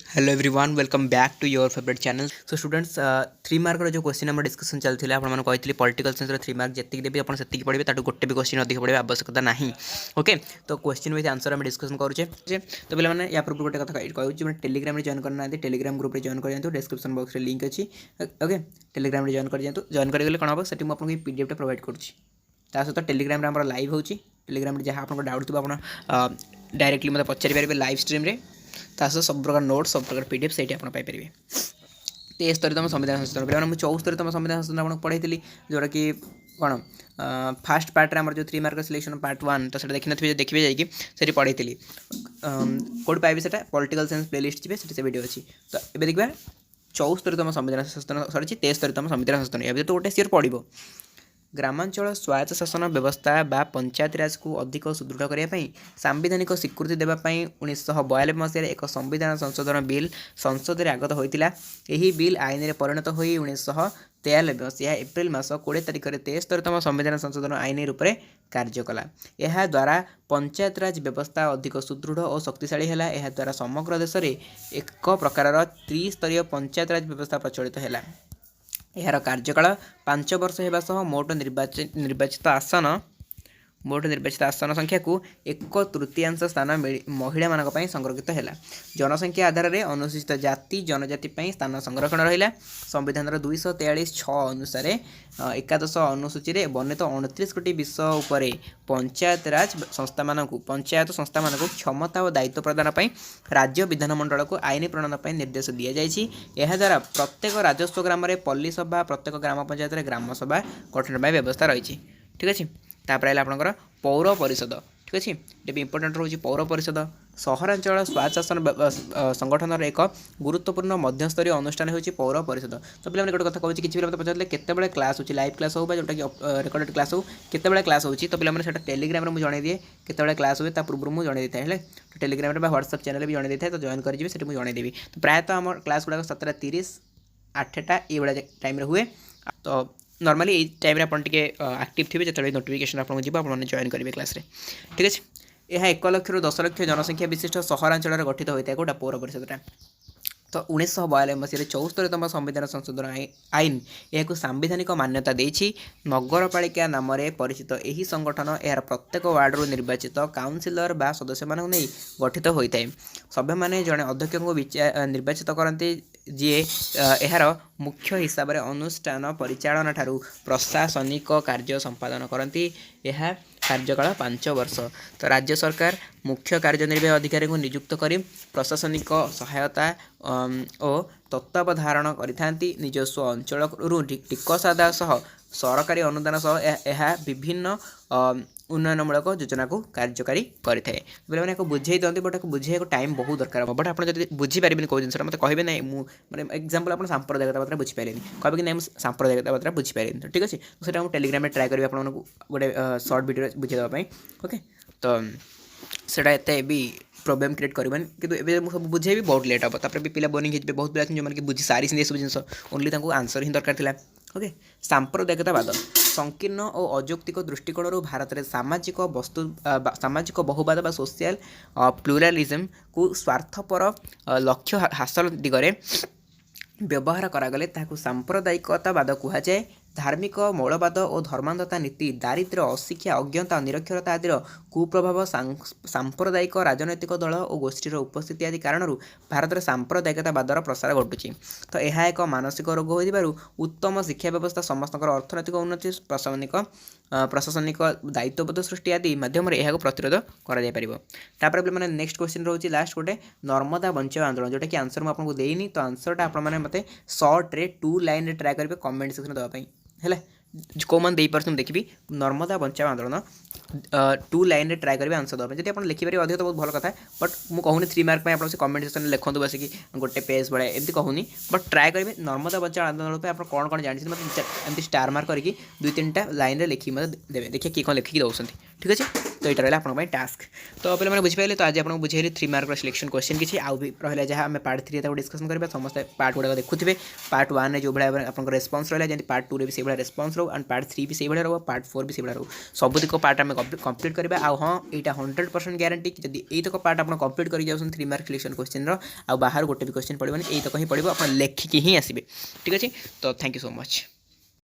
Hello everyone welcome back to your favourite channel. So students 3 mark जो question आम discussion चलता आपको political science 3 mark जी देवी आप से पढ़े ताकि गोटे भी क्वेश्चन अधिक पढ़े आवश्यकता ना। ओके तो क्वेश्चन विथ आंसर आम डिस्कसन करुचे। तो पे या पूर्व गोटे कथा कहूँ टेलीग्राम जॉइन करना टेलीग्राम ग्रुप जॉइन कर डिस्क्रिप्शन बॉक्स में लिंक अच्छी। ओके टेलीग्राम जॉइन कर जॉइन करगले कौन हम से मुझे पीडीएफ प्रोवाइड करुँच सहित टेलीग्राम आम लाइव हो टेलीग्राम जहाँ आप डाउट थोड़ा आप डायरेक्टली मतलब पचारि पारे लाइव स्ट्रीम रे सहित सब प्रकार नोट्स सब प्रकार पीडीएफ से आप पाइपर। 73तम संविधान संशोधन पे मुझे 74तम संविधान संशोधन आपको पढ़ाई जोटा कि कौन फास्ट पार्ट आम जो 3 मार्क सिलेक्शन पार्ट 1 तो देखिए देखिए जाकि पढ़ाई कौट पाइबे से पॉलिटिकल साइंस प्लेलिस्ट जी से वीडियो अच्छी। तो ये देखा 74तम संविधान संशोधन सरी 73तम संविधान संशोधन या तो गोटे सीओर पढ़ो। ग्रामांचल स्वायत्त शासन व्यवस्था बा पंचायत राज को अधिक सुदृढ़ करने सांविधानिक स्वीकृति देवाई 1992 मसीह एक संविधान संशोधन बिल संसद में आगत होता। यह बिल आईन में परिणत हो 1993 मसीहा एप्रिल मास 20 तारिख में 73तम संविधान संशोधन आईन रूप में कार्य कला। यह द्वारा पंचायत राज व्यवस्था अधिक सुदृढ़ और शक्तिशाली है। यह द्वारा समग्र देश में एक प्रकार त्रिस्तरीय पंचायत राज व्यवस्था प्रचलित है। यार कार्यकाल 5 वर्ष होगा मोट निर्वाचित आसन संख्या को 1/3 स्थान महिला मान संरक्षित है। जनसंख्या आधार में अनुसूचित जाति जनजाति स्थान संरक्षण रहा। संविधान 243(6) अनुसार एकादश अनुसूची में वर्णित 29 कोटी विषय उपर पंचायत संस्था मान क्षमता और दायित्व प्रदान पर राज्य विधानमंडल को आईन प्रणयन पर निर्देश दि जाएगी। यह द्वारा प्रत्येक राजस्व ग्राम में पल्ली सभा प्रत्येक ग्राम पंचायत में ग्राम सभा गठन पर व्यवस्था रही। ठीक अच्छे तापर आपंकर पौर परिषद। ठीक अच्छे ये भी इंपोर्टेंट रोचे पौर परिषद सहरांचल स्वायत्त शासन संगठन एक गुरुत्वपूर्ण मध्यस्तरीय अनुष्ठान होची पौर परिषद। तो पे गोटे कथा कहूँ कि पे पचारे केतबे क्लास हो लाइव क्लास हो जोटा कि रेकर्डेड क्लास हो केतबे क्लास हो तो पे टेलीग्राम में मुझे जन दिए केतबे क्लास हुए पूर्व मुझे जन देता है तो टेलीग्राम में व्हाट्सएप चैनल भी जन देता है तो जॉइन करेंगे से मुझे जनईदेवी। तो प्रायतः आम क्लास गुड़ाक 7:30 8टा ये टाइम हुए। तो नॉर्मली ये टाइम आप एक्टिव थे जो नोटिफिकेशन आपको जॉइन करेंगे क्लास रे। ठीक अच्छे यह 1 लाख ରୁ 10 लाख जनसंख्या विशिष्ट सहरांचल गठित होता है गोटा पौर परिषदटा। तो 1992 मसीह 74तम संविधान संशोधन आईन यह सांविधानिक मान्यता देछि। नगरपालिका नाम परिचित यही संगठन यार प्रत्येक वार्ड निर्वाचित काउनसिलर बा सदस्य मान नहीं गठित होता है। सभ्य मैंने जड़े अध्यक्ष को निर्वाचित करते जी यार मुख्य हिसाब से अनुष्ठान परिचालन ठारू प्रशासनिक कार्य संपादन करती। यह कार्यकाल 5 वर्ष। तो राज्य सरकार मुख्य कार्यनिर्वाही अधिकारी को नियुक्त कर प्रशासनिक सहायता और तत्वावधारण करिथांती। निजस्व अंचल टिकस आदाय सह सरकारी अनुदान सह यह विभिन्न उन्नयनमूलक योजना को कार्यकारी करें। मैंने बुझे दिखती बट बुझे टाइम बहुत दरकार हो। बट आप बुझीपारे कौ जिन मतलब कहे ना मुझे एक्जामपल आप सांप्रदायिकता बात बुझीपारे कहे कि नहीं सांप्रदायिकता बात बुझीपारे। तो ठीक अच्छे तो टेलीग्राम में ट्राए करेंगे आपको गोटे सर्ट वीडियो बुझेदेवाई। ओके तो सेटा एत भी प्रोब्लेम क्रिएट करवानी कि सब बुझे बहुत लेट हम तापर भी पिला बोरिंग हो बहुत पिला जो बुझी सारी सब जिन ओनली आंसर ही दरकार था। ओके सांप्रदायिकतावाद संकीर्ण और अযৌক্তিक दृष्टिकोण भारत में सामाजिक बहुवाद बा सोशल प्लुरालिज्म को स्वार्थपर लक्ष्य हासिल दिगरे व्यवहार करागले ताकू सांप्रदायिकतावाद कहुए। धार्मिक मौलवाद और धर्मांधता नीति दारिद्र्य अशिक्षा अज्ञता और निरक्षरता आदि कुप्रभाव सांप्रदायिक राजनैतिक दल और गोष्ठीर उपस्थिति आदि कारण भारत में सांप्रदायिकतावादर प्रसार घटुची। तो यह एक मानसिक रोग हो उत्तम शिक्षा व्यवस्था समस्त अर्थनैतिक उन्नति प्रशासनिक दायित्वबोध सृष्टि आदि माध्यम यह प्रतिरोध कर। मैंने नेक्स्ट क्वेश्चन रोचे लास्ट गोटे नर्मदा बंचाओ आंदोलन जोटा कि आंसर मुझे आपको देनी। तो आंसरटा आपते सर्ट रे 2 लाइन ट्राए करेंगे कमेंट सेक्शन देवाई है कौ मैंने पार्टी देखी नर्मदा बंचाओ आंदोलन 2 लाइन ट्राए करेंगे आंसर देवाई। जब आप लिखिपारे अधिक तो बहुत भल कथा बट मुझे कहूनी 3 मार्क में आप कमेंट सेक्शन में लिखते बसिक गोटे पेज भाया एमती कहूनी बट ट्राए करेंगे नर्मदा बंचाओ आंदोलन पर आप कौन कौन जानते मतलब एमती स्टार मार्क करके 2-3टा लाइन लिखिक मतलब देवे देखिए किए कौन लिखिकी दौरान। ठीक अच्छे। तो यहाँ रहा आप टास्क। तो पे मैंने बुझिपारे तो आज आपको बुझे 3 मार्क सिलेक्शन क्वेश्चन किसी आउ भी रहा जहाँ आम पार्ट 3 डिस्कसन करेंगे समस्त पार्ट गुड़ा देखुए पार्ट 1 में जो भाई आप रेस्पन्स रहा जमी पार्ट 2 से रेस्पन्स रो एंड पार्ट 3 भी से भाई रो पार्ट 4 भी से भाई रो सबुतिक पार्ट आम कंप्लीट करवा आ हाँ यहाँ 100% ग्यारंटी कि जब यही पार्ट आप कंप्लीट कर 3 मार्क सिलेक्शन क्वेश्चन बाहर गोटे भी क्वेश्चन पड़ोनी यही तक ही पड़ो आप लेखिकी ही आसबे। ठीक अच्छे तो थैंक यू सो मच।